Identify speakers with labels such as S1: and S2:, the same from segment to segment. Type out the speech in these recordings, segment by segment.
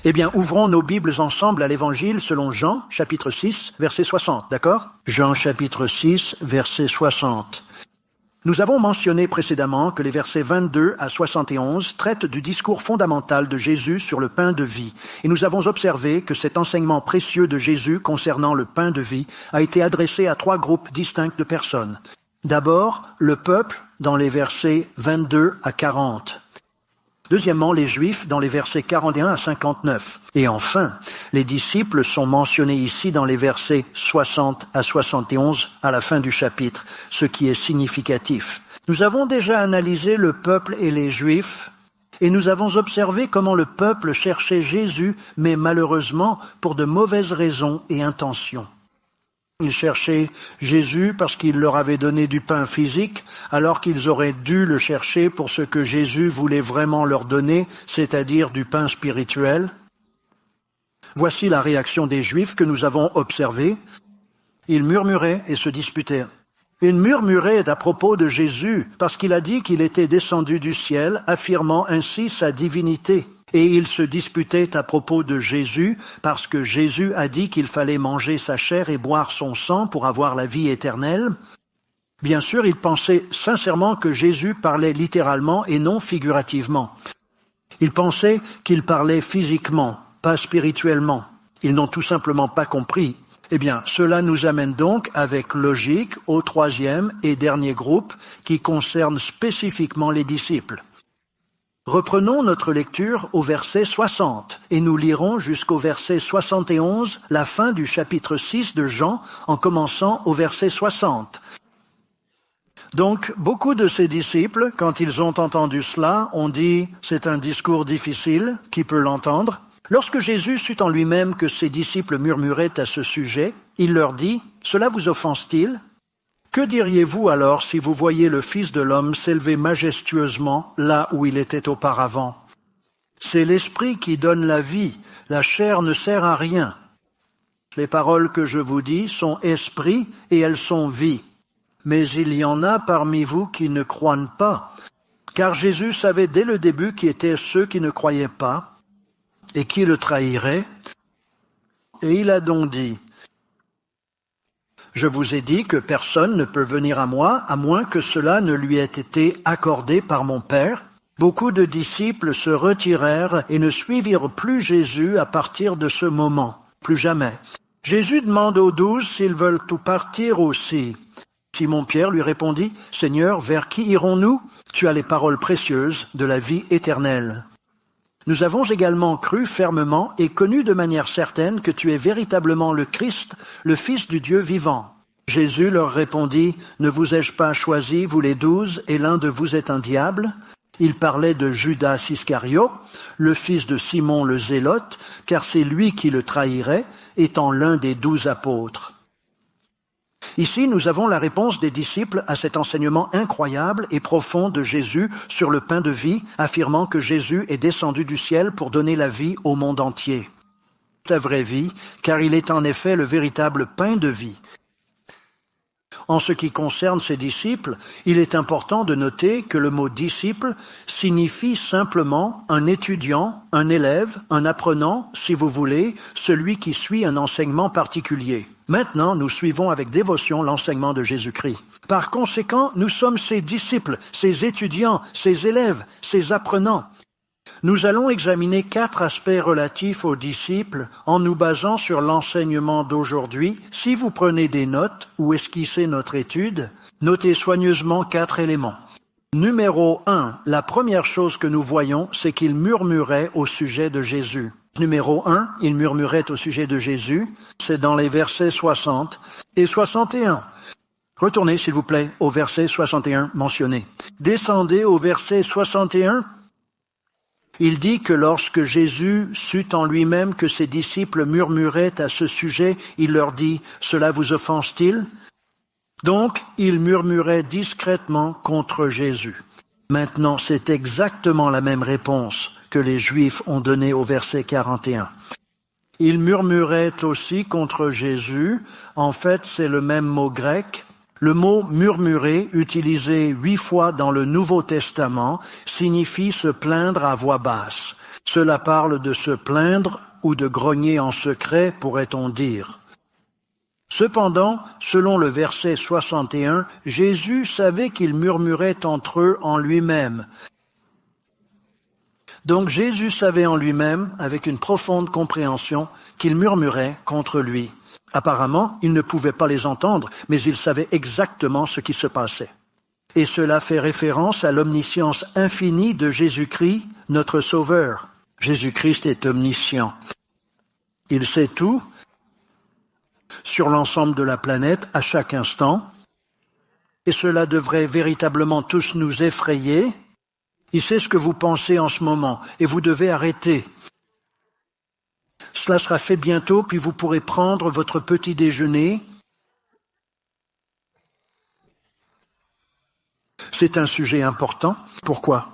S1: Eh bien, ouvrons nos Bibles ensemble à l'Évangile selon Jean, chapitre 6, verset 60, d'accord? Jean, chapitre 6, verset 60. Nous avons mentionné précédemment que les versets 22 à 71 traitent du discours fondamental de Jésus sur le pain de vie. Et nous avons observé que cet enseignement précieux de Jésus concernant le pain de vie a été adressé à 3 groupes distincts de personnes. D'abord, le peuple dans les versets 22 à 40. Deuxièmement, les Juifs dans les versets 41 à 59. Et enfin, les disciples sont mentionnés ici dans les versets 60 à 71 à la fin du chapitre, ce qui est significatif. Nous avons déjà analysé le peuple et les Juifs, et nous avons observé comment le peuple cherchait Jésus, mais malheureusement pour de mauvaises raisons et intentions. Ils cherchaient Jésus parce qu'il leur avait donné du pain physique, alors qu'ils auraient dû le chercher pour ce que Jésus voulait vraiment leur donner, c'est-à-dire du pain spirituel. Voici la réaction des Juifs que nous avons observée. Ils murmuraient et se disputaient. Ils murmuraient à propos de Jésus parce qu'il a dit qu'il était descendu du ciel, affirmant ainsi sa divinité. Et ils se disputaient à propos de Jésus parce que Jésus a dit qu'il fallait manger sa chair et boire son sang pour avoir la vie éternelle. Bien sûr, ils pensaient sincèrement que Jésus parlait littéralement et non figurativement. Ils pensaient qu'il parlait physiquement, pas spirituellement. Ils n'ont tout simplement pas compris. Eh bien, cela nous amène donc avec logique au 3e et dernier groupe qui concerne spécifiquement les disciples. Reprenons notre lecture au verset 60 et nous lirons jusqu'au verset 71 la fin du chapitre 6 de Jean en commençant au verset 60. Donc, beaucoup de ses disciples, quand ils ont entendu cela, ont dit « c'est un discours difficile, qui peut l'entendre ?» Lorsque Jésus sut en lui-même que ses disciples murmuraient à ce sujet, il leur dit « Cela vous offense-t-il ? Que diriez-vous alors si vous voyez le Fils de l'homme s'élever majestueusement là où il était auparavant? C'est l'Esprit qui donne la vie, la chair ne sert à rien. Les paroles que je vous dis sont esprit et elles sont vie. Mais il y en a parmi vous qui ne croient pas, car Jésus savait dès le début qui étaient ceux qui ne croyaient pas et qui le trahiraient. Et il a donc dit, « Je vous ai dit que personne ne peut venir à moi, à moins que cela ne lui ait été accordé par mon Père. » Beaucoup de disciples se retirèrent et ne suivirent plus Jésus à partir de ce moment, plus jamais. Jésus demande aux 12 s'ils veulent tout partir aussi. Simon-Pierre lui répondit, « Seigneur, vers qui irons-nous? Tu as les paroles précieuses de la vie éternelle. » Nous avons également cru fermement et connu de manière certaine que tu es véritablement le Christ, le Fils du Dieu vivant. Jésus leur répondit, « Ne vous ai-je pas choisi, vous les 12, et l'un de vous est un diable ?» Il parlait de Judas Iscario, le fils de Simon le Zélote, car c'est lui qui le trahirait, étant l'un des 12 apôtres. Ici, nous avons la réponse des disciples à cet enseignement incroyable et profond de Jésus sur le pain de vie, affirmant que Jésus est descendu du ciel pour donner la vie au monde entier. La vraie vie, car il est en effet le véritable pain de vie. En ce qui concerne ses disciples, il est important de noter que le mot « disciple » signifie simplement un étudiant, un élève, un apprenant, si vous voulez, celui qui suit un enseignement particulier. Maintenant, nous suivons avec dévotion l'enseignement de Jésus-Christ. Par conséquent, nous sommes ses disciples, ses étudiants, ses élèves, ses apprenants. Nous allons examiner 4 aspects relatifs aux disciples en nous basant sur l'enseignement d'aujourd'hui. Si vous prenez des notes ou esquissez notre étude, notez soigneusement 4 éléments. Numéro 1, la première chose que nous voyons, c'est qu'ils murmuraient au sujet de Jésus. Numéro 1, ils murmuraient au sujet de Jésus, c'est dans les versets 60 et 61. Retournez, s'il vous plaît, au verset 61 mentionné. Descendez au verset 61. Il dit que lorsque Jésus sut en lui-même que ses disciples murmuraient à ce sujet, il leur dit « Cela vous offense-t-il » Donc, ils murmuraient discrètement contre Jésus. Maintenant, c'est exactement la même réponse que les Juifs ont donnée au verset 41. Ils murmuraient aussi contre Jésus. En fait, c'est le même mot grec. Le mot « murmurer », utilisé 8 fois dans le Nouveau Testament, signifie se plaindre à voix basse. Cela parle de se plaindre ou de grogner en secret, pourrait-on dire. Cependant, selon le verset 61, Jésus savait qu'ils murmuraient entre eux en lui-même. Donc Jésus savait en lui-même, avec une profonde compréhension, qu'ils murmuraient contre lui. Apparemment, il ne pouvait pas les entendre, mais il savait exactement ce qui se passait. Et cela fait référence à l'omniscience infinie de Jésus-Christ, notre Sauveur. Jésus-Christ est omniscient. Il sait tout sur l'ensemble de la planète à chaque instant, et cela devrait véritablement tous nous effrayer. Il sait ce que vous pensez en ce moment, et vous devez arrêter. Cela sera fait bientôt, puis vous pourrez prendre votre petit déjeuner. C'est un sujet important. Pourquoi?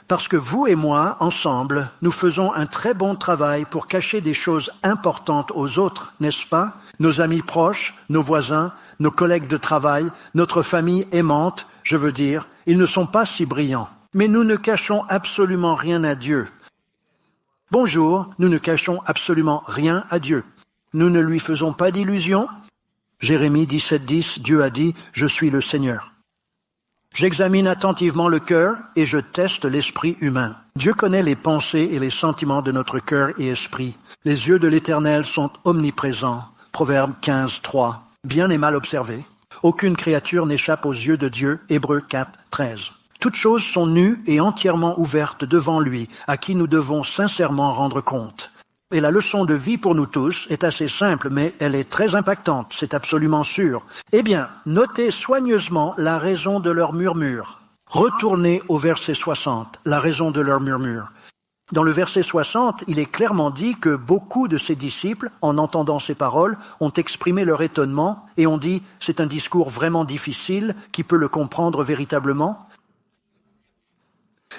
S1: Parce que vous et moi, ensemble, nous faisons un très bon travail pour cacher des choses importantes aux autres, n'est-ce pas? Nos amis proches, nos voisins, nos collègues de travail, notre famille aimante, je veux dire, ils ne sont pas si brillants. Mais nous ne cachons absolument rien à Dieu. Bonjour, nous ne cachons absolument rien à Dieu. Nous ne lui faisons pas d'illusions. Jérémie 17:10, Dieu a dit, « Je suis le Seigneur ». J'examine attentivement le cœur et je teste l'esprit humain. Dieu connaît les pensées et les sentiments de notre cœur et esprit. Les yeux de l'Éternel sont omniprésents. Proverbe 15:3. Bien et mal observé. Aucune créature n'échappe aux yeux de Dieu. Hébreux 4:13. Toutes choses sont nues et entièrement ouvertes devant lui, à qui nous devons sincèrement rendre compte. Et la leçon de vie pour nous tous est assez simple, mais elle est très impactante, c'est absolument sûr. Eh bien, notez soigneusement la raison de leur murmure. Retournez au verset 60, la raison de leur murmure. Dans le verset 60, il est clairement dit que beaucoup de ses disciples, en entendant ces paroles, ont exprimé leur étonnement et ont dit « c'est un discours vraiment difficile, qui peut le comprendre véritablement ?»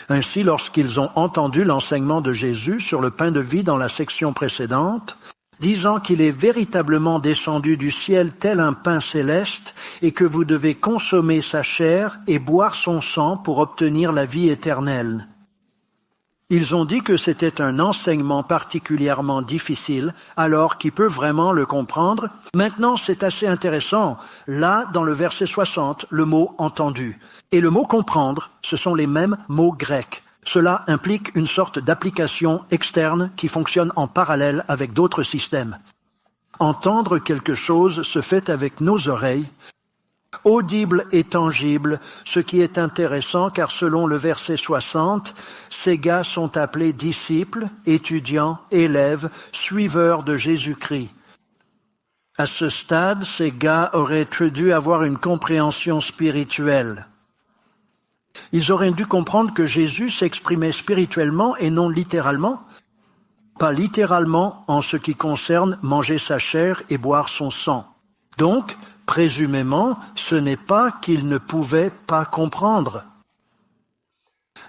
S1: Ainsi, lorsqu'ils ont entendu l'enseignement de Jésus sur le pain de vie dans la section précédente, disant qu'il est véritablement descendu du ciel tel un pain céleste et que vous devez consommer sa chair et boire son sang pour obtenir la vie éternelle. Ils ont dit que c'était un enseignement particulièrement difficile, alors qui peut vraiment le comprendre? Maintenant, c'est assez intéressant. Là, dans le verset 60, le mot « entendu ». Et le mot « comprendre », ce sont les mêmes mots grecs. Cela implique une sorte d'application externe qui fonctionne en parallèle avec d'autres systèmes. Entendre quelque chose se fait avec nos oreilles, audible et tangible, ce qui est intéressant car selon le verset 60, ces gars sont appelés disciples, étudiants, élèves, suiveurs de Jésus-Christ. À ce stade, ces gars auraient dû avoir une compréhension spirituelle. Ils auraient dû comprendre que Jésus s'exprimait spirituellement et non littéralement. Pas littéralement en ce qui concerne manger sa chair et boire son sang. Donc, présumément, ce n'est pas qu'ils ne pouvaient pas comprendre.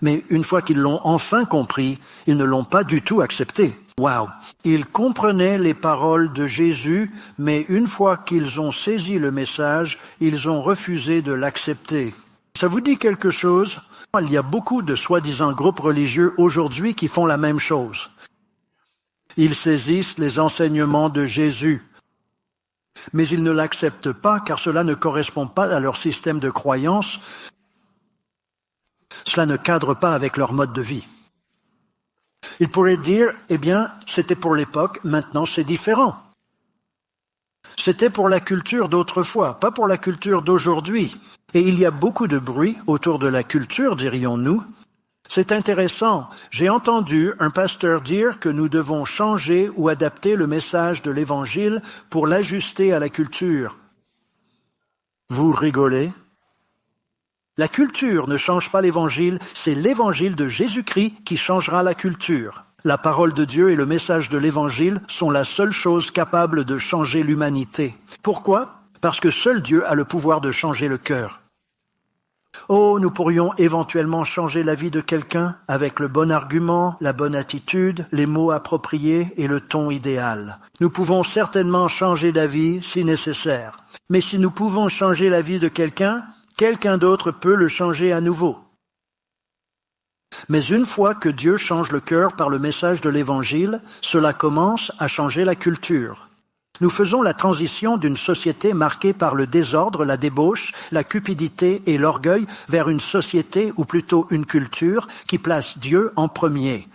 S1: Mais une fois qu'ils l'ont enfin compris, ils ne l'ont pas du tout accepté. Wow! Ils comprenaient les paroles de Jésus, mais une fois qu'ils ont saisi le message, ils ont refusé de l'accepter. Ça vous dit quelque chose? Il y a beaucoup de soi-disant groupes religieux aujourd'hui qui font la même chose. Ils saisissent les enseignements de Jésus. Mais ils ne l'acceptent pas car cela ne correspond pas à leur système de croyance. Cela ne cadre pas avec leur mode de vie. Ils pourraient dire, eh bien, c'était pour l'époque, maintenant c'est différent. C'était pour la culture d'autrefois, pas pour la culture d'aujourd'hui. Et il y a beaucoup de bruit autour de la culture, dirions-nous. C'est intéressant. J'ai entendu un pasteur dire que nous devons changer ou adapter le message de l'Évangile pour l'ajuster à la culture. Vous rigolez? La culture ne change pas l'Évangile, c'est l'Évangile de Jésus-Christ qui changera la culture. La parole de Dieu et le message de l'Évangile sont la seule chose capable de changer l'humanité. Pourquoi? Parce que seul Dieu a le pouvoir de changer le cœur. Oh, nous pourrions éventuellement changer la vie de quelqu'un avec le bon argument, la bonne attitude, les mots appropriés et le ton idéal. Nous pouvons certainement changer d'avis si nécessaire. Mais si nous pouvons changer la vie de quelqu'un, quelqu'un d'autre peut le changer à nouveau. Mais une fois que Dieu change le cœur par le message de l'Évangile, cela commence à changer la culture. Nous faisons la transition d'une société marquée par le désordre, la débauche, la cupidité et l'orgueil vers une société, ou plutôt une culture, qui place Dieu en premier.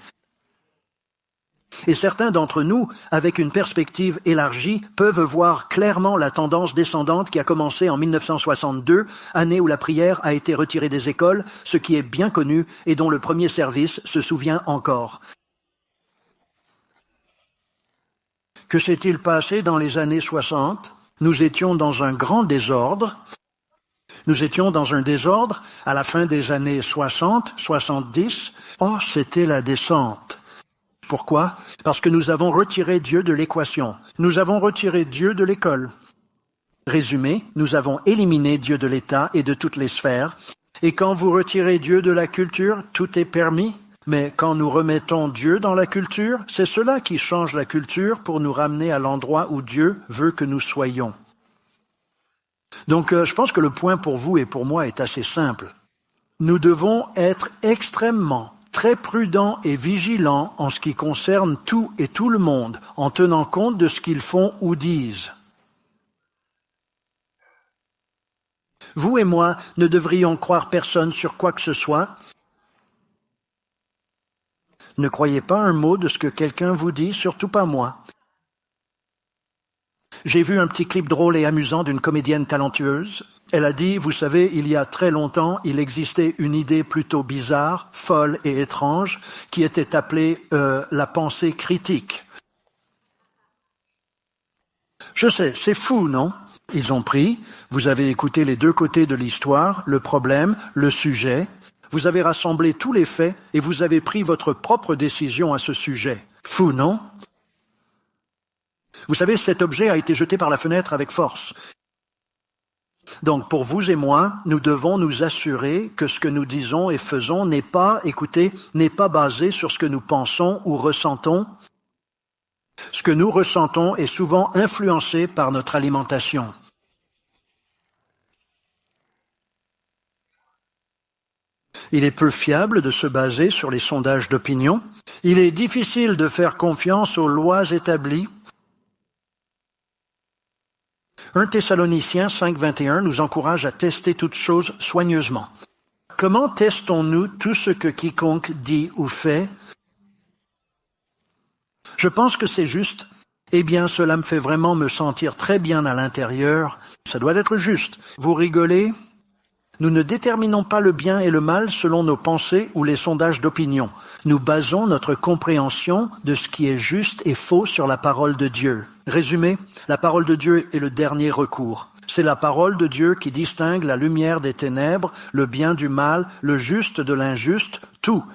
S1: Et certains d'entre nous, avec une perspective élargie, peuvent voir clairement la tendance descendante qui a commencé en 1962, année où la prière a été retirée des écoles, ce qui est bien connu et dont le premier service se souvient encore. Que s'est-il passé dans les années 60? Nous étions dans un grand désordre. Nous étions dans un désordre à la fin des années 60, 70. Oh, c'était la descente. Pourquoi? Parce que nous avons retiré Dieu de l'équation. Nous avons retiré Dieu de l'école. Résumé, nous avons éliminé Dieu de l'État et de toutes les sphères. Et quand vous retirez Dieu de la culture, tout est permis. Mais quand nous remettons Dieu dans la culture, c'est cela qui change la culture pour nous ramener à l'endroit où Dieu veut que nous soyons. Donc, je pense que le point pour vous et pour moi est assez simple. Nous devons être extrêmement, très prudents et vigilants en ce qui concerne tout et tout le monde, en tenant compte de ce qu'ils font ou disent. Vous et moi ne devrions croire personne sur quoi que ce soit. Ne croyez pas un mot de ce que quelqu'un vous dit, surtout pas moi. J'ai vu un petit clip drôle et amusant d'une comédienne talentueuse. Elle a dit, vous savez, il y a très longtemps, il existait une idée plutôt bizarre, folle et étrange, qui était appelée la pensée critique. Je sais, c'est fou, non? Ils ont pris, vous avez écouté les deux côtés de l'histoire, le problème, le sujet. Vous avez rassemblé tous les faits et vous avez pris votre propre décision à ce sujet. Fou, non? Vous savez, cet objet a été jeté par la fenêtre avec force. Donc, pour vous et moi, nous devons nous assurer que ce que nous disons et faisons n'est pas basé sur ce que nous pensons ou ressentons. Ce que nous ressentons est souvent influencé par notre alimentation. Il est peu fiable de se baser sur les sondages d'opinion. Il est difficile de faire confiance aux lois établies. 1 Thessaloniciens 5.21 nous encourage à tester toutes choses soigneusement. Comment testons-nous tout ce que quiconque dit ou fait? Je pense que c'est juste. Eh bien, cela me fait vraiment me sentir très bien à l'intérieur. Ça doit être juste. Vous rigolez? Nous ne déterminons pas le bien et le mal selon nos pensées ou les sondages d'opinion. Nous basons notre compréhension de ce qui est juste et faux sur la parole de Dieu. Résumé, la parole de Dieu est le dernier recours. C'est la parole de Dieu qui distingue la lumière des ténèbres, le bien du mal, le juste de l'injuste, tout.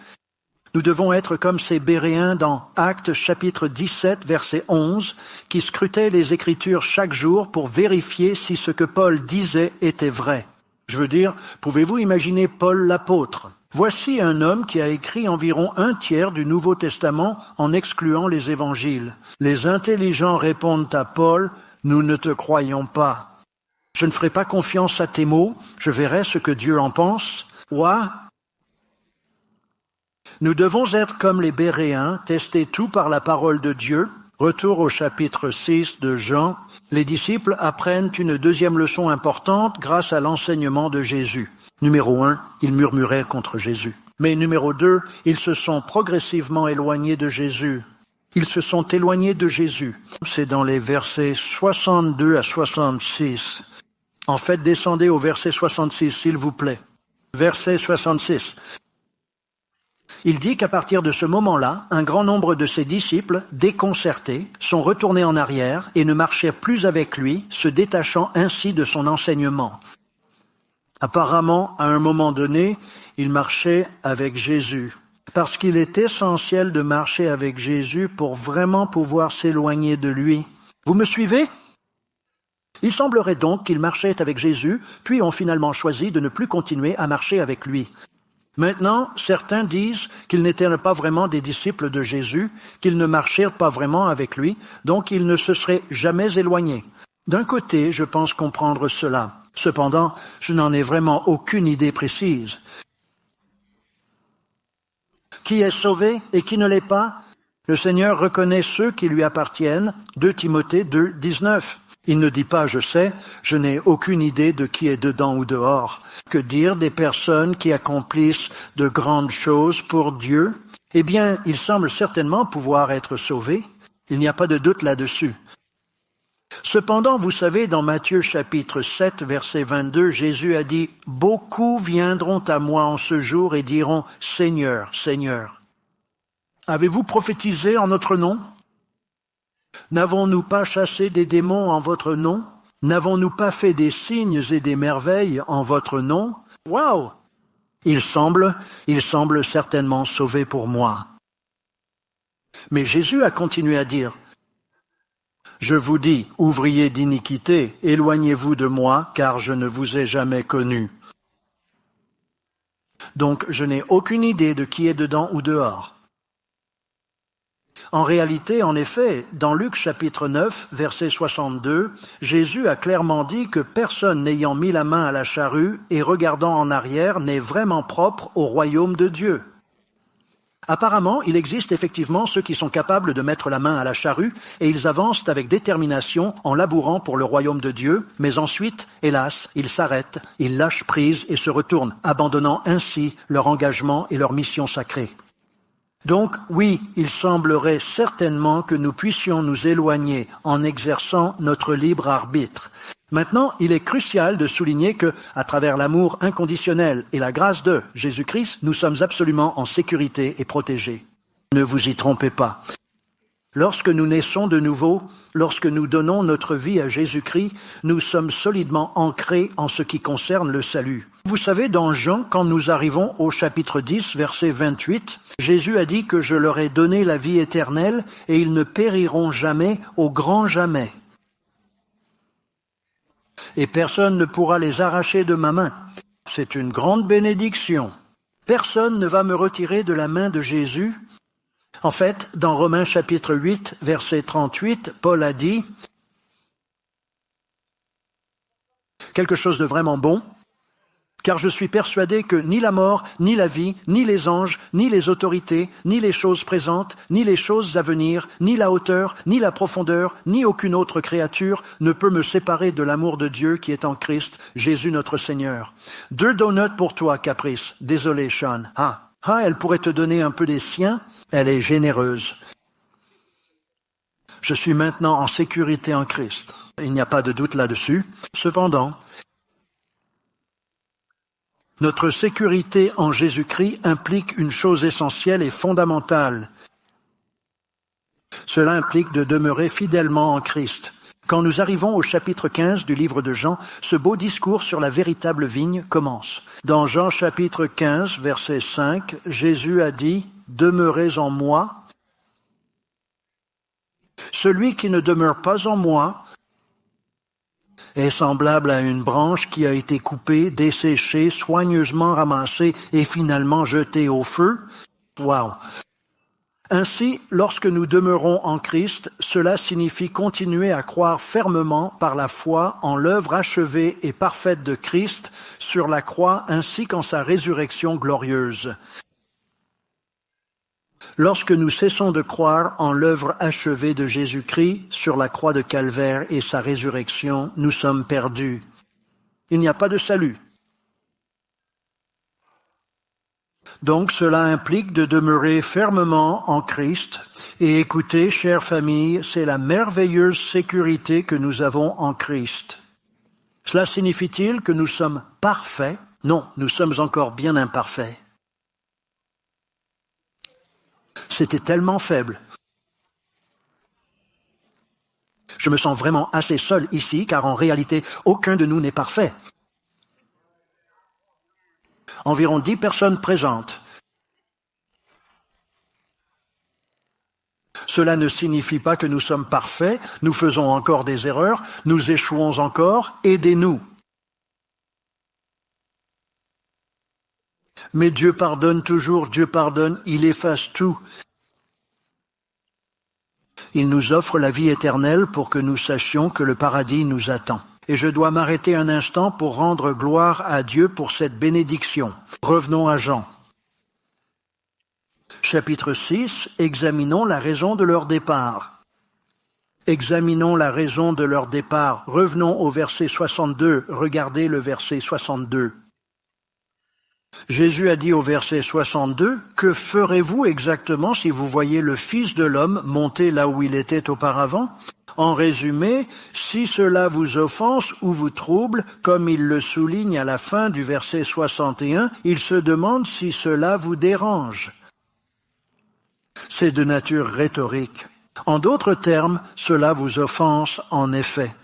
S1: Nous devons être comme ces Béréens dans Actes chapitre 17, verset 11, qui scrutaient les Écritures chaque jour pour vérifier si ce que Paul disait était vrai. Je veux dire, pouvez-vous imaginer Paul l'apôtre? Voici un homme qui a écrit environ 1/3 du Nouveau Testament en excluant les évangiles. Les intelligents répondent à Paul, « Nous ne te croyons pas. Je ne ferai pas confiance à tes mots, je verrai ce que Dieu en pense. » Ouah! Nous devons être comme les Béréens, tester tout par la parole de Dieu. Retour au chapitre 6 de Jean. Les disciples apprennent une deuxième leçon importante grâce à l'enseignement de Jésus. Numéro 1, ils murmuraient contre Jésus. Mais numéro 2, ils se sont progressivement éloignés de Jésus. Ils se sont éloignés de Jésus. C'est dans les versets 62 à 66. En fait, descendez au verset 66, s'il vous plaît. Verset 66. Il dit qu'à partir de ce moment-là, un grand nombre de ses disciples, déconcertés, sont retournés en arrière et ne marchaient plus avec lui, se détachant ainsi de son enseignement. Apparemment, à un moment donné, ils marchaient avec Jésus. Parce qu'il est essentiel de marcher avec Jésus pour vraiment pouvoir s'éloigner de lui. Vous me suivez? Il semblerait donc qu'ils marchaient avec Jésus, puis ont finalement choisi de ne plus continuer à marcher avec lui. Maintenant, certains disent qu'ils n'étaient pas vraiment des disciples de Jésus, qu'ils ne marchèrent pas vraiment avec lui, donc ils ne se seraient jamais éloignés. D'un côté, je pense comprendre cela. Cependant, je n'en ai vraiment aucune idée précise. Qui est sauvé et qui ne l'est pas? Le Seigneur reconnaît ceux qui lui appartiennent. 2 Timothée 2, 19. Il ne dit pas « je sais », je n'ai aucune idée de qui est dedans ou dehors. Que dire des personnes qui accomplissent de grandes choses pour Dieu? Eh bien, ils semblent certainement pouvoir être sauvés. Il n'y a pas de doute là-dessus. Cependant, vous savez, dans Matthieu chapitre 7, verset 22, Jésus a dit « Beaucoup viendront à moi en ce jour et diront « Seigneur, Seigneur ». Avez-vous prophétisé en notre nom? N'avons-nous pas chassé des démons en votre nom? N'avons-nous pas fait des signes et des merveilles en votre nom? Waouh! Il semble certainement sauvé pour moi. Mais Jésus a continué à dire, « Je vous dis, ouvriers d'iniquité, éloignez-vous de moi, car je ne vous ai jamais connu. » Donc, je n'ai aucune idée de qui est dedans ou dehors. En réalité, en effet, dans Luc chapitre 9, verset 62, Jésus a clairement dit que personne n'ayant mis la main à la charrue et regardant en arrière n'est vraiment propre au royaume de Dieu. Apparemment, il existe effectivement ceux qui sont capables de mettre la main à la charrue et ils avancent avec détermination en labourant pour le royaume de Dieu, mais ensuite, hélas, ils s'arrêtent, ils lâchent prise et se retournent, abandonnant ainsi leur engagement et leur mission sacrée. Donc, oui, il semblerait certainement que nous puissions nous éloigner en exerçant notre libre arbitre. Maintenant, il est crucial de souligner que, à travers l'amour inconditionnel et la grâce de Jésus-Christ, nous sommes absolument en sécurité et protégés. Ne vous y trompez pas. Lorsque nous naissons de nouveau, lorsque nous donnons notre vie à Jésus-Christ, nous sommes solidement ancrés en ce qui concerne le salut. Vous savez, dans Jean, quand nous arrivons au chapitre 10, verset 28, Jésus a dit que je leur ai donné la vie éternelle et ils ne périront jamais au grand jamais. Et personne ne pourra les arracher de ma main. C'est une grande bénédiction. Personne ne va me retirer de la main de Jésus. En fait, dans Romains chapitre 8, verset 38, Paul a dit quelque chose de vraiment bon, car je suis persuadé que ni la mort, ni la vie, ni les anges, ni les autorités, ni les choses présentes, ni les choses à venir, ni la hauteur, ni la profondeur, ni aucune autre créature ne peut me séparer de l'amour de Dieu qui est en Christ, Jésus notre Seigneur. 2 donuts pour toi, Caprice. Désolé, Sean. Elle pourrait te donner un peu des siens. Elle est généreuse. Je suis maintenant en sécurité en Christ. Il n'y a pas de doute là-dessus. Cependant, notre sécurité en Jésus-Christ implique une chose essentielle et fondamentale. Cela implique de demeurer fidèlement en Christ. Quand nous arrivons au chapitre 15 du livre de Jean, ce beau discours sur la véritable vigne commence. Dans Jean chapitre 15, verset 5, Jésus a dit « Demeurez en moi. Celui qui ne demeure pas en moi est semblable à une branche qui a été coupée, desséchée, soigneusement ramassée et finalement jetée au feu. » Wow! Ainsi, lorsque nous demeurons en Christ, cela signifie continuer à croire fermement par la foi en l'œuvre achevée et parfaite de Christ sur la croix ainsi qu'en sa résurrection glorieuse. Lorsque nous cessons de croire en l'œuvre achevée de Jésus-Christ sur la croix de Calvaire et sa résurrection, nous sommes perdus. Il n'y a pas de salut. Donc cela implique de demeurer fermement en Christ. Et écoutez, chère famille, c'est la merveilleuse sécurité que nous avons en Christ. Cela signifie-t-il que nous sommes parfaits? Non, nous sommes encore bien imparfaits. C'était tellement faible. Je me sens vraiment assez seul ici, car en réalité, aucun de nous n'est parfait. Environ 10 personnes présentes. Cela ne signifie pas que nous sommes parfaits, nous faisons encore des erreurs, nous échouons encore, aidez-nous. Mais Dieu pardonne toujours, Dieu pardonne, il efface tout. Il nous offre la vie éternelle pour que nous sachions que le paradis nous attend. Et je dois m'arrêter un instant pour rendre gloire à Dieu pour cette bénédiction. Revenons à Jean. chapitre 6, examinons la raison de leur départ. Examinons la raison de leur départ. Revenons au verset 62. Regardez le verset 62. Jésus a dit au verset 62, « Que ferez-vous exactement si vous voyez le Fils de l'homme monter là où il était auparavant ?» En résumé, si cela vous offense ou vous trouble, comme il le souligne à la fin du verset 61, il se demande si cela vous dérange. C'est de nature rhétorique. En d'autres termes, cela vous offense en effet.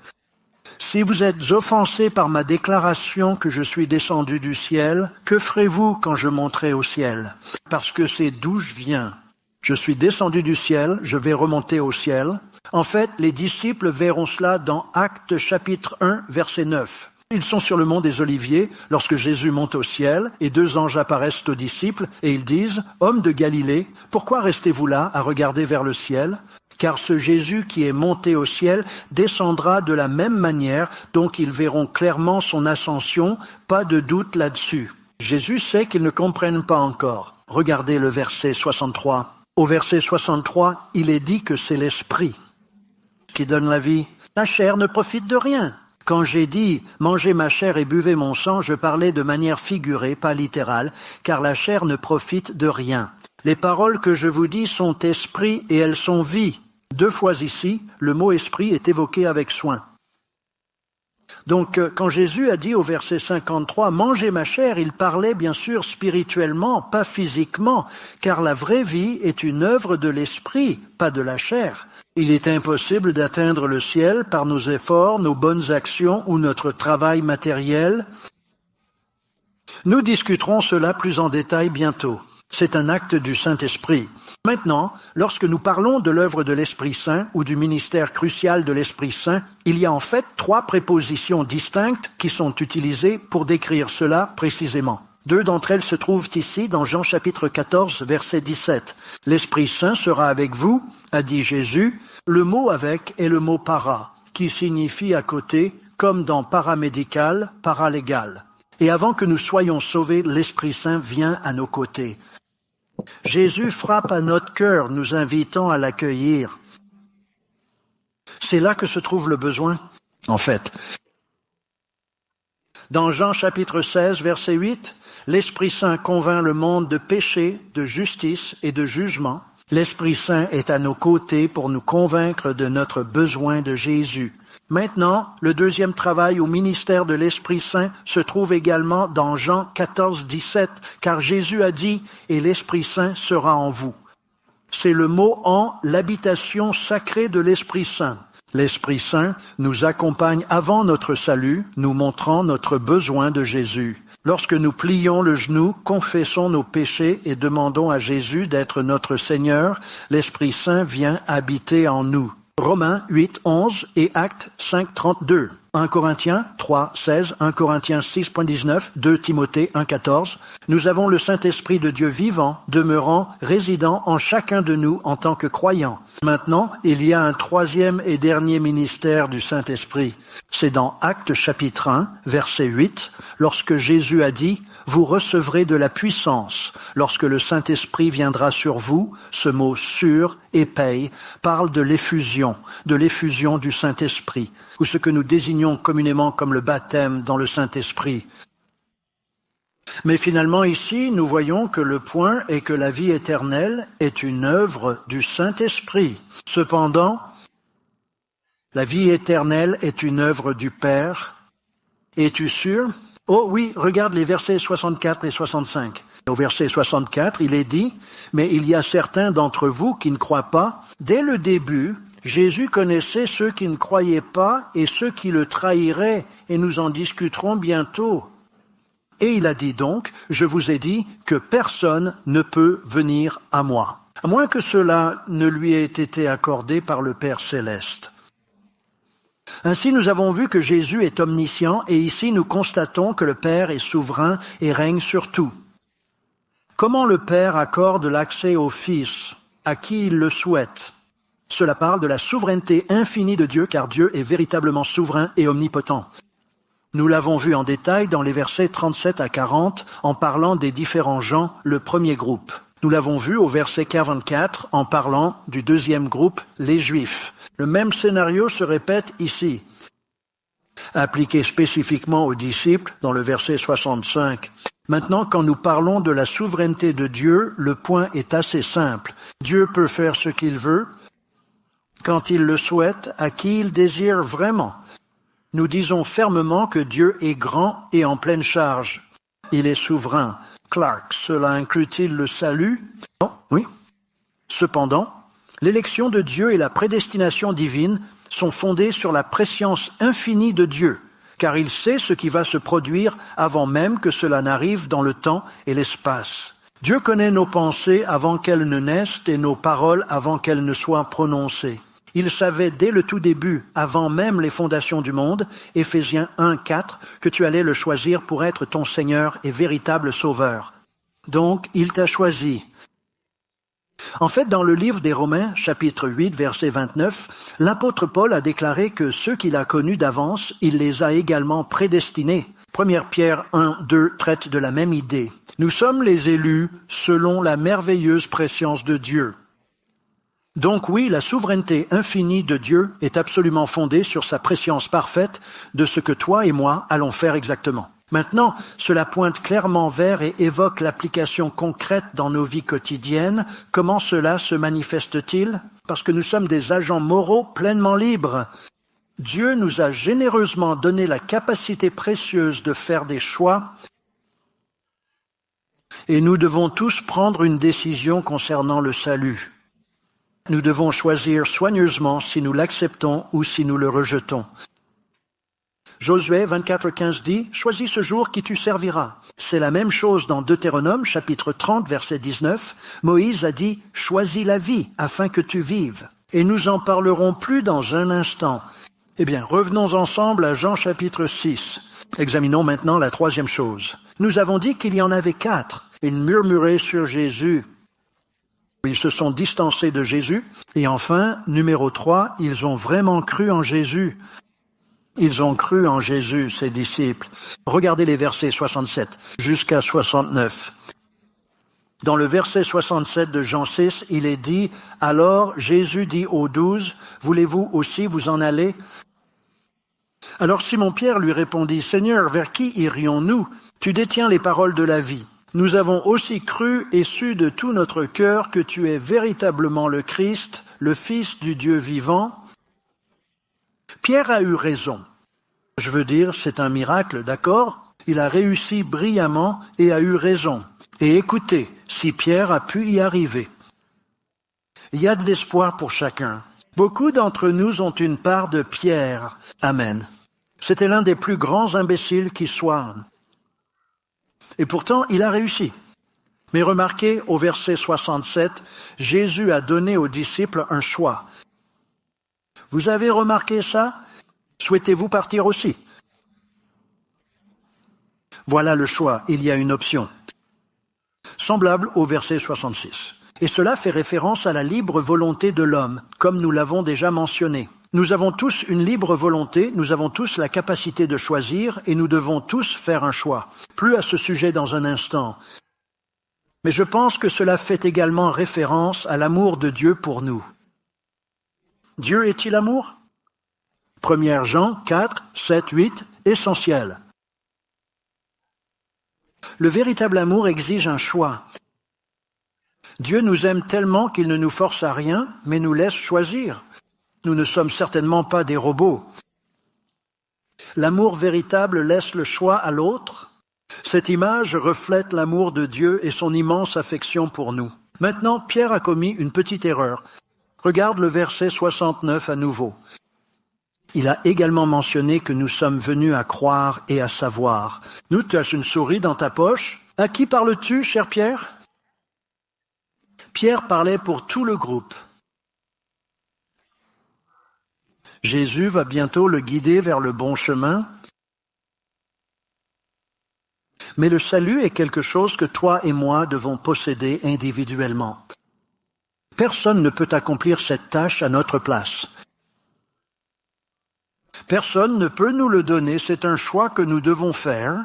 S1: Si vous êtes offensés par ma déclaration que je suis descendu du ciel, que ferez-vous quand je monterai au ciel? Parce que c'est d'où je viens. Je suis descendu du ciel, je vais remonter au ciel. En fait, les disciples verront cela dans Actes chapitre 1, verset 9. Ils sont sur le mont des Oliviers lorsque Jésus monte au ciel et 2 anges apparaissent aux disciples et ils disent « Hommes de Galilée, pourquoi restez-vous là à regarder vers le ciel ? Car ce Jésus qui est monté au ciel descendra de la même manière, donc ils verront clairement son ascension, pas de doute là-dessus. » Jésus sait qu'ils ne comprennent pas encore. Regardez le verset 63. Au verset 63, il est dit que c'est l'Esprit qui donne la vie. La chair ne profite de rien. Quand j'ai dit « mangez ma chair et buvez mon sang », je parlais de manière figurée, pas littérale, car la chair ne profite de rien. Les paroles que je vous dis sont esprit et elles sont vie. 2 fois ici, le mot esprit est évoqué avec soin. Donc, quand Jésus a dit au verset 53 « mangez ma chair », il parlait bien sûr spirituellement, pas physiquement, car la vraie vie est une œuvre de l'esprit, pas de la chair. Il est impossible d'atteindre le ciel par nos efforts, nos bonnes actions ou notre travail matériel. Nous discuterons cela plus en détail bientôt. C'est un acte du Saint-Esprit. Maintenant, lorsque nous parlons de l'œuvre de l'Esprit Saint ou du ministère crucial de l'Esprit Saint, il y a en fait 3 prépositions distinctes qui sont utilisées pour décrire cela précisément. 2 d'entre elles se trouvent ici dans Jean chapitre 14, verset 17. « L'Esprit Saint sera avec vous », a dit Jésus. Le mot « avec » est le mot « para », qui signifie à côté, comme dans paramédical, paralégal. Et avant que nous soyons sauvés, l'Esprit Saint vient à nos côtés. Jésus frappe à notre cœur, nous invitant à l'accueillir. C'est là que se trouve le besoin, en fait. Dans Jean chapitre 16, verset 8, l'Esprit Saint convainc le monde de péché, de justice et de jugement. L'Esprit Saint est à nos côtés pour nous convaincre de notre besoin de Jésus. Maintenant, le deuxième travail au ministère de l'Esprit Saint se trouve également dans Jean 14, 17, car Jésus a dit « Et l'Esprit Saint sera en vous ». C'est le mot en l'habitation sacrée de l'Esprit Saint. L'Esprit Saint nous accompagne avant notre salut, nous montrant notre besoin de Jésus. Lorsque nous plions le genou, confessons nos péchés et demandons à Jésus d'être notre Seigneur, l'Esprit Saint vient habiter en nous. Romains 8, 11 et Actes 5, 32. 1 Corinthiens 3, 16, 1 Corinthiens 6.19, 2 Timothée 1, 14. Nous avons le Saint-Esprit de Dieu vivant, demeurant, résidant en chacun de nous en tant que croyants. Maintenant, il y a un 3e et dernier ministère du Saint-Esprit. C'est dans Actes chapitre 1, verset 8, lorsque Jésus a dit « Vous recevrez de la puissance lorsque le Saint-Esprit viendra sur vous ». Ce mot « sur » et « paye » parle de l'effusion du Saint-Esprit, ou ce que nous désignons communément comme le baptême dans le Saint-Esprit. Mais finalement ici, nous voyons que le point est que la vie éternelle est une œuvre du Saint-Esprit. Cependant, la vie éternelle est une œuvre du Père. Es-tu sûr? Oh oui, regarde les versets 64 et 65. Au verset 64, il est dit « Mais il y a certains d'entre vous qui ne croient pas. » Dès le début, Jésus connaissait ceux qui ne croyaient pas et ceux qui le trahiraient, et nous en discuterons bientôt. Et il a dit donc, je vous ai dit que personne ne peut venir à moi, à moins que cela ne lui ait été accordé par le Père céleste. Ainsi, nous avons vu que Jésus est omniscient, et ici nous constatons que le Père est souverain et règne sur tout. Comment le Père accorde l'accès au Fils, à qui il le souhaite? Cela parle de la souveraineté infinie de Dieu, car Dieu est véritablement souverain et omnipotent. Nous l'avons vu en détail dans les versets 37 à 40, en parlant des différents gens, le premier groupe. Nous l'avons vu au verset 44 en parlant du deuxième groupe, les Juifs. Le même scénario se répète ici. Appliqué spécifiquement aux disciples dans le verset 65. Maintenant, quand nous parlons de la souveraineté de Dieu, le point est assez simple. Dieu peut faire ce qu'il veut, quand il le souhaite, à qui il désire vraiment. Nous disons fermement que Dieu est grand et en pleine charge. Il est souverain. Clark, cela inclut-il le salut? Non, oui. Cependant, l'élection de Dieu et la prédestination divine sont fondées sur la prescience infinie de Dieu, car il sait ce qui va se produire avant même que cela n'arrive dans le temps et l'espace. Dieu connaît nos pensées avant qu'elles ne naissent et nos paroles avant qu'elles ne soient prononcées. Il savait dès le tout début, avant même les fondations du monde, Éphésiens 1:4, que tu allais le choisir pour être ton Seigneur et véritable Sauveur. Donc, il t'a choisi. En fait, dans le livre des Romains, chapitre 8, verset 29, l'apôtre Paul a déclaré que ceux qu'il a connus d'avance, il les a également prédestinés. 1 Pierre 1:2 traite de la même idée. Nous sommes les élus selon la merveilleuse prescience de Dieu. Donc oui, la souveraineté infinie de Dieu est absolument fondée sur sa prescience parfaite de ce que toi et moi allons faire exactement. Maintenant, cela pointe clairement vers et évoque l'application concrète dans nos vies quotidiennes. Comment cela se manifeste-t-il? Parce que nous sommes des agents moraux pleinement libres. Dieu nous a généreusement donné la capacité précieuse de faire des choix et nous devons tous prendre une décision concernant le salut. Nous devons choisir soigneusement si nous l'acceptons ou si nous le rejetons. Josué 24:15 dit « Choisis ce jour qui tu serviras ». C'est la même chose dans Deutéronome, chapitre 30, verset 19. Moïse a dit « Choisis la vie afin que tu vives ». Et nous en parlerons plus dans un instant. Eh bien, revenons ensemble à Jean chapitre 6. Examinons maintenant la troisième chose. Nous avons dit qu'il y en avait 4. Ils murmuraient sur Jésus. Ils se sont distancés de Jésus. Et enfin, numéro 3, ils ont vraiment cru en Jésus. Ils ont cru en Jésus, ses disciples. Regardez les versets 67 jusqu'à 69. Dans le verset 67 de Jean 6, il est dit « Alors Jésus dit aux 12, « Voulez-vous aussi vous en aller ?» Alors Simon-Pierre lui répondit « Seigneur, vers qui irions-nous? Tu détiens les paroles de la vie. Nous avons aussi cru et su de tout notre cœur que tu es véritablement le Christ, le Fils du Dieu vivant. » Pierre a eu raison. Je veux dire, c'est un miracle, d'accord? Il a réussi brillamment et a eu raison. Et écoutez, si Pierre a pu y arriver, il y a de l'espoir pour chacun. Beaucoup d'entre nous ont une part de Pierre. Amen. C'était l'un des plus grands imbéciles qui soient. Et pourtant, il a réussi. Mais remarquez, au verset 67, Jésus a donné aux disciples un choix. Vous avez remarqué ça? Souhaitez-vous partir aussi? Voilà le choix, il y a une option. Semblable au verset 66. Et cela fait référence à la libre volonté de l'homme, comme nous l'avons déjà mentionné. Nous avons tous une libre volonté, nous avons tous la capacité de choisir et nous devons tous faire un choix. Plus à ce sujet dans un instant. Mais je pense que cela fait également référence à l'amour de Dieu pour nous. Dieu est-il amour? 1 Jean 4, 7, 8, essentiel. Le véritable amour exige un choix. Dieu nous aime tellement qu'il ne nous force à rien, mais nous laisse choisir. Nous ne sommes certainement pas des robots. L'amour véritable laisse le choix à l'autre. Cette image reflète l'amour de Dieu et son immense affection pour nous. Maintenant, Pierre a commis une petite erreur. Regarde le verset 69 à nouveau. Il a également mentionné que nous sommes venus à croire et à savoir. Nous, tu as une souris dans ta poche. À qui parles-tu, cher Pierre? Pierre parlait pour tout le groupe. Jésus va bientôt le guider vers le bon chemin. Mais le salut est quelque chose que toi et moi devons posséder individuellement. Personne ne peut accomplir cette tâche à notre place. Personne ne peut nous le donner, c'est un choix que nous devons faire.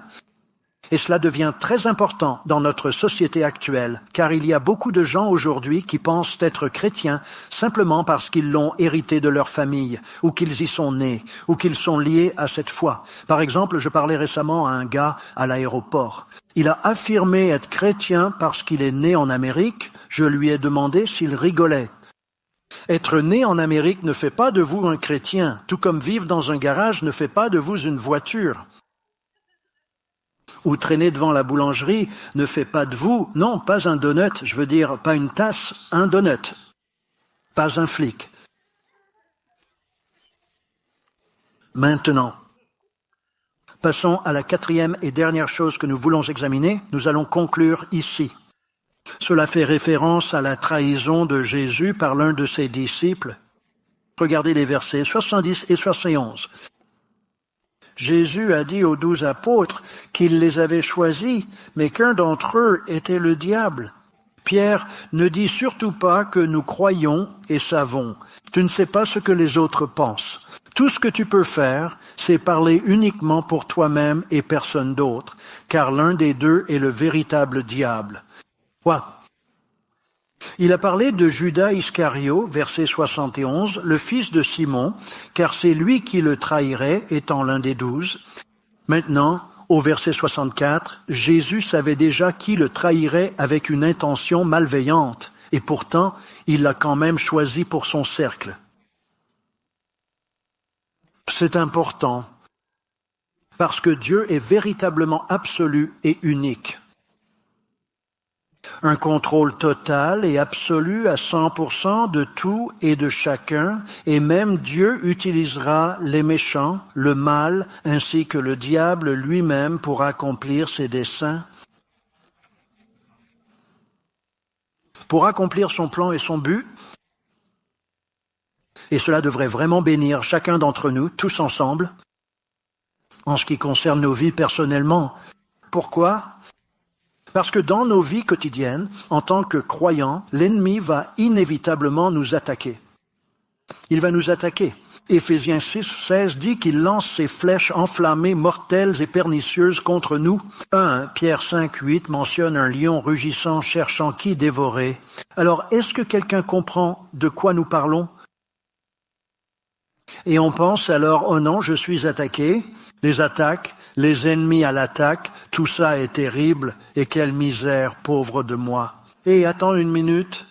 S1: Et cela devient très important dans notre société actuelle, car il y a beaucoup de gens aujourd'hui qui pensent être chrétiens simplement parce qu'ils l'ont hérité de leur famille, ou qu'ils y sont nés, ou qu'ils sont liés à cette foi. Par exemple, je parlais récemment à un gars à l'aéroport. Il a affirmé être chrétien parce qu'il est né en Amérique. Je lui ai demandé s'il rigolait. Être né en Amérique ne fait pas de vous un chrétien, tout comme vivre dans un garage ne fait pas de vous une voiture. Ou traîner devant la boulangerie ne fait pas de vous, non, pas un donut, je veux dire, pas une tasse, un donut, pas un flic. Maintenant, passons à la quatrième et dernière chose que nous voulons examiner. Nous allons conclure ici. Cela fait référence à la trahison de Jésus par l'un de ses disciples. Regardez les versets 70 et 71. Jésus a dit aux 12 apôtres qu'il les avait choisis, mais qu'un d'entre eux était le diable. Pierre, ne dis surtout pas que nous croyons et savons. Tu ne sais pas ce que les autres pensent. Tout ce que tu peux faire, c'est parler uniquement pour toi-même et personne d'autre, car l'un des deux est le véritable diable. Quoi? Il a parlé de Judas Iscario, verset 71, le fils de Simon, car c'est lui qui le trahirait, étant l'un des 12. Maintenant, au verset 64, Jésus savait déjà qui le trahirait avec une intention malveillante, et pourtant, il l'a quand même choisi pour son cercle. C'est important, parce que Dieu est véritablement absolu et unique. Un contrôle total et absolu à 100% de tout et de chacun, et même Dieu utilisera les méchants, le mal, ainsi que le diable lui-même pour accomplir ses desseins, pour accomplir son plan et son but. Et cela devrait vraiment bénir chacun d'entre nous, tous ensemble, en ce qui concerne nos vies personnellement. Pourquoi ? Parce que dans nos vies quotidiennes, en tant que croyants, l'ennemi va inévitablement nous attaquer. Il va nous attaquer. Éphésiens 6:16 dit qu'il lance ses flèches enflammées, mortelles et pernicieuses contre nous. 1 Pierre 5:8 mentionne un lion rugissant cherchant qui dévorer. Alors, est-ce que quelqu'un comprend de quoi nous parlons? Et on pense alors, oh non, je suis attaqué, les attaques, les ennemis à l'attaque, tout ça est terrible, et quelle misère, pauvre de moi. Et attends une minute.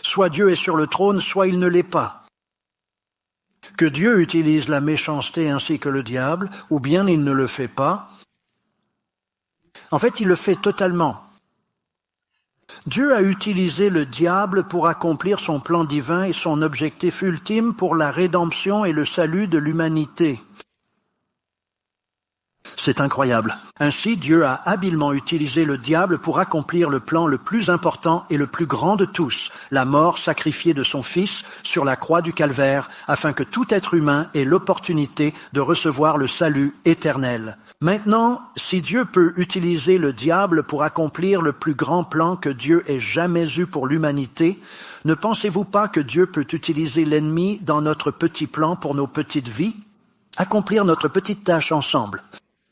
S1: Soit Dieu est sur le trône, soit il ne l'est pas. Que Dieu utilise la méchanceté ainsi que le diable, ou bien il ne le fait pas. En fait, il le fait totalement. Dieu a utilisé le diable pour accomplir son plan divin et son objectif ultime pour la rédemption et le salut de l'humanité. C'est incroyable. Ainsi, Dieu a habilement utilisé le diable pour accomplir le plan le plus important et le plus grand de tous, la mort sacrifiée de son Fils sur la croix du Calvaire, afin que tout être humain ait l'opportunité de recevoir le salut éternel. Maintenant, si Dieu peut utiliser le diable pour accomplir le plus grand plan que Dieu ait jamais eu pour l'humanité, ne pensez-vous pas que Dieu peut utiliser l'ennemi dans notre petit plan pour nos petites vies? Accomplir notre petite tâche ensemble.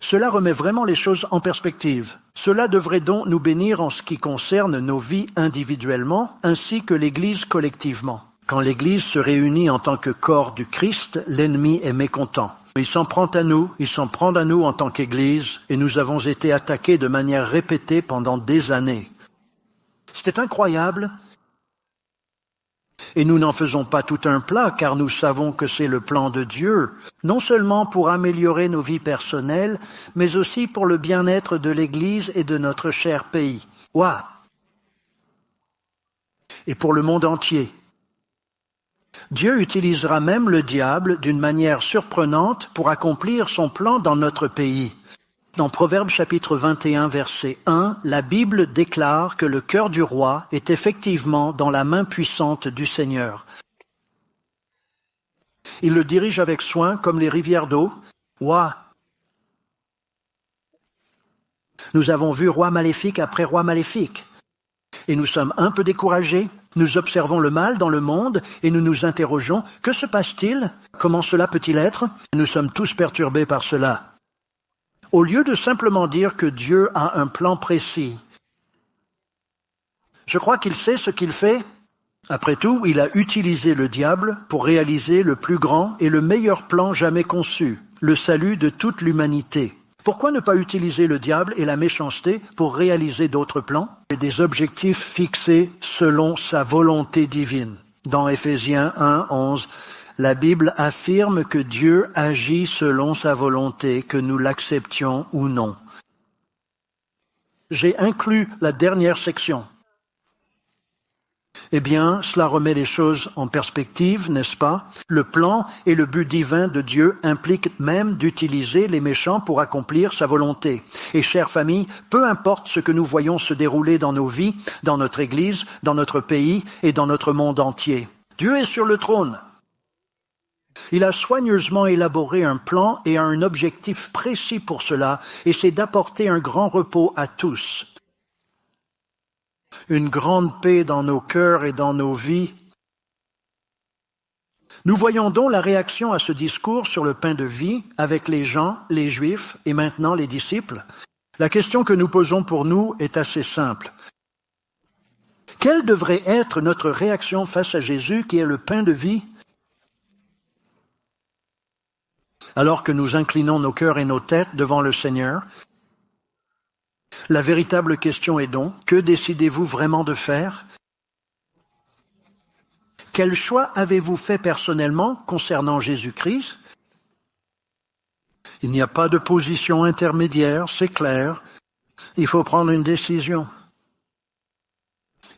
S1: Cela remet vraiment les choses en perspective. Cela devrait donc nous bénir en ce qui concerne nos vies individuellement, ainsi que l'Église collectivement. Quand l'Église se réunit en tant que corps du Christ, l'ennemi est mécontent. Il s'en prend à nous en tant qu'Église, et nous avons été attaqués de manière répétée pendant des années. C'était incroyable. Et nous n'en faisons pas tout un plat, car nous savons que c'est le plan de Dieu, non seulement pour améliorer nos vies personnelles, mais aussi pour le bien-être de l'Église et de notre cher pays. Waouh! Et pour le monde entier. Dieu utilisera même le diable d'une manière surprenante pour accomplir son plan dans notre pays. Dans Proverbes chapitre 21, verset 1, la Bible déclare que le cœur du roi est effectivement dans la main puissante du Seigneur. Il le dirige avec soin comme les rivières d'eau. Waouh! Nous avons vu roi maléfique après roi maléfique. Et nous sommes un peu découragés. Nous observons le mal dans le monde et nous nous interrogeons, que se passe-t-il? Comment cela peut-il être? Nous sommes tous perturbés par cela. au lieu de simplement dire que Dieu a un plan précis. Je crois qu'il sait ce qu'il fait. Après tout, il a utilisé le diable pour réaliser le plus grand et le meilleur plan jamais conçu, le salut de toute l'humanité. Pourquoi ne pas utiliser le diable et la méchanceté pour réaliser d'autres plans et des objectifs fixés selon sa volonté divine? Dans Éphésiens 1, 11, la Bible affirme que Dieu agit selon sa volonté, que nous l'acceptions ou non. J'ai inclus la dernière section. Eh bien, cela remet les choses en perspective, n'est-ce pas? Le plan et le but divin de Dieu impliquent même d'utiliser les méchants pour accomplir sa volonté. Et chère famille, peu importe ce que nous voyons se dérouler dans nos vies, dans notre Église, dans notre pays et dans notre monde entier, Dieu est sur le trône. Il a soigneusement élaboré un plan et un objectif précis pour cela, et c'est d'apporter un grand repos à tous. Une grande paix dans nos cœurs et dans nos vies. Nous voyons donc la réaction à ce discours sur le pain de vie avec les gens, les Juifs et maintenant les disciples. La question que nous posons pour nous est assez simple. Quelle devrait être notre réaction face à Jésus qui est le pain de vie? Alors que nous inclinons nos cœurs et nos têtes devant le Seigneur, la véritable question est donc, que décidez-vous vraiment de faire? Quel choix avez-vous fait personnellement concernant Jésus-Christ? Il n'y a pas de position intermédiaire, c'est clair. Il faut prendre une décision.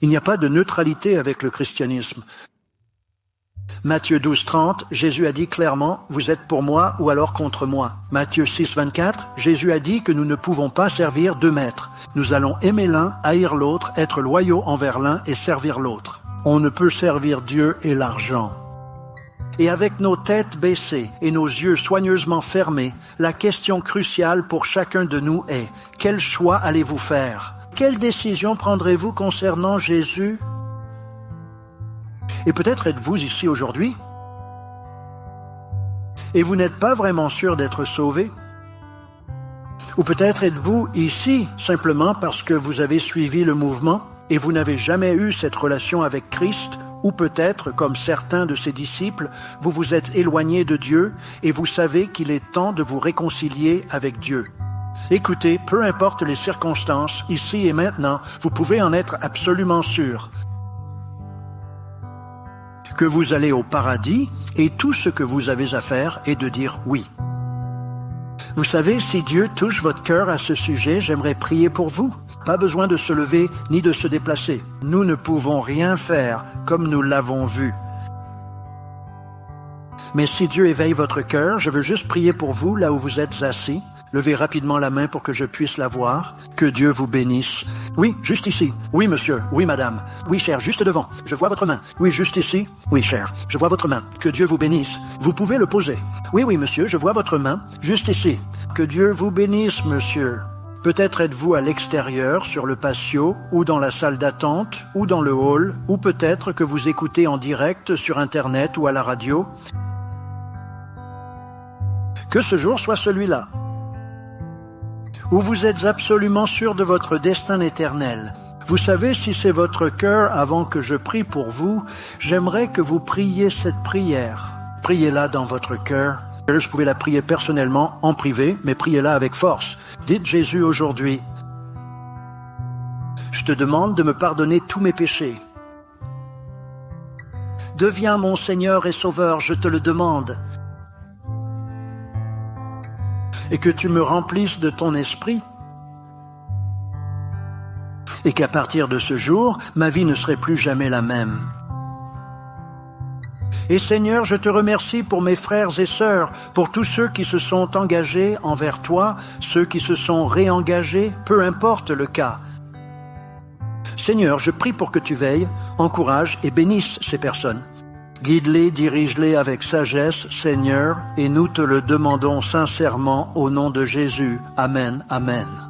S1: Il n'y a pas de neutralité avec le christianisme. Matthieu 12, 30, Jésus a dit clairement, vous êtes pour moi ou alors contre moi. Matthieu 6, 24, Jésus a dit que nous ne pouvons pas servir deux maîtres. Nous allons aimer l'un, haïr l'autre, être loyaux envers l'un et servir l'autre. On ne peut servir Dieu et l'argent. Et avec nos têtes baissées et nos yeux soigneusement fermés, la question cruciale pour chacun de nous est, quel choix allez-vous faire? Quelle décision prendrez-vous concernant Jésus? Et peut-être êtes-vous ici aujourd'hui et vous n'êtes pas vraiment sûr d'être sauvé. Ou peut-être êtes-vous ici simplement parce que vous avez suivi le mouvement et vous n'avez jamais eu cette relation avec Christ, ou peut-être, comme certains de ses disciples, vous vous êtes éloigné de Dieu et vous savez qu'il est temps de vous réconcilier avec Dieu. Écoutez, peu importe les circonstances, ici et maintenant, vous pouvez en être absolument sûr que vous allez au paradis et tout ce que vous avez à faire est de dire oui. Vous savez, si Dieu touche votre cœur à ce sujet, j'aimerais prier pour vous. Pas besoin de se lever ni de se déplacer. Nous ne pouvons rien faire comme nous l'avons vu. Mais si Dieu éveille votre cœur, je veux juste prier pour vous là où vous êtes assis. Levez rapidement la main pour que je puisse la voir. Que Dieu vous bénisse. Oui, juste ici. Oui, monsieur. Oui, madame. Oui, cher, juste devant. Je vois votre main. Oui, juste ici. Oui, cher. Je vois votre main. Que Dieu vous bénisse. Vous pouvez le poser. Oui, oui, monsieur, je vois votre main. Juste ici. Que Dieu vous bénisse, monsieur. Peut-être êtes-vous à l'extérieur, sur le patio, ou dans la salle d'attente, ou dans le hall, ou peut-être que vous écoutez en direct sur Internet ou à la radio. Que ce jour soit celui-là, où vous êtes absolument sûr de votre destin éternel. Vous savez, si c'est votre cœur, avant que je prie pour vous, j'aimerais que vous priez cette prière. Priez-la dans votre cœur. Vous pouvez la prier personnellement, en privé, mais priez-la avec force. Dites Jésus aujourd'hui, je te demande de me pardonner tous mes péchés. Deviens mon Seigneur et Sauveur, je te le demande. Et que tu me remplisses de ton esprit. Et qu'à partir de ce jour, ma vie ne serait plus jamais la même. Et Seigneur, je te remercie pour mes frères et sœurs, pour tous ceux qui se sont engagés envers toi, ceux qui se sont réengagés, peu importe le cas. Seigneur, je prie pour que tu veilles, encourages et bénisses ces personnes. Guide-les, dirige-les avec sagesse, Seigneur, et nous te le demandons sincèrement au nom de Jésus. Amen, amen.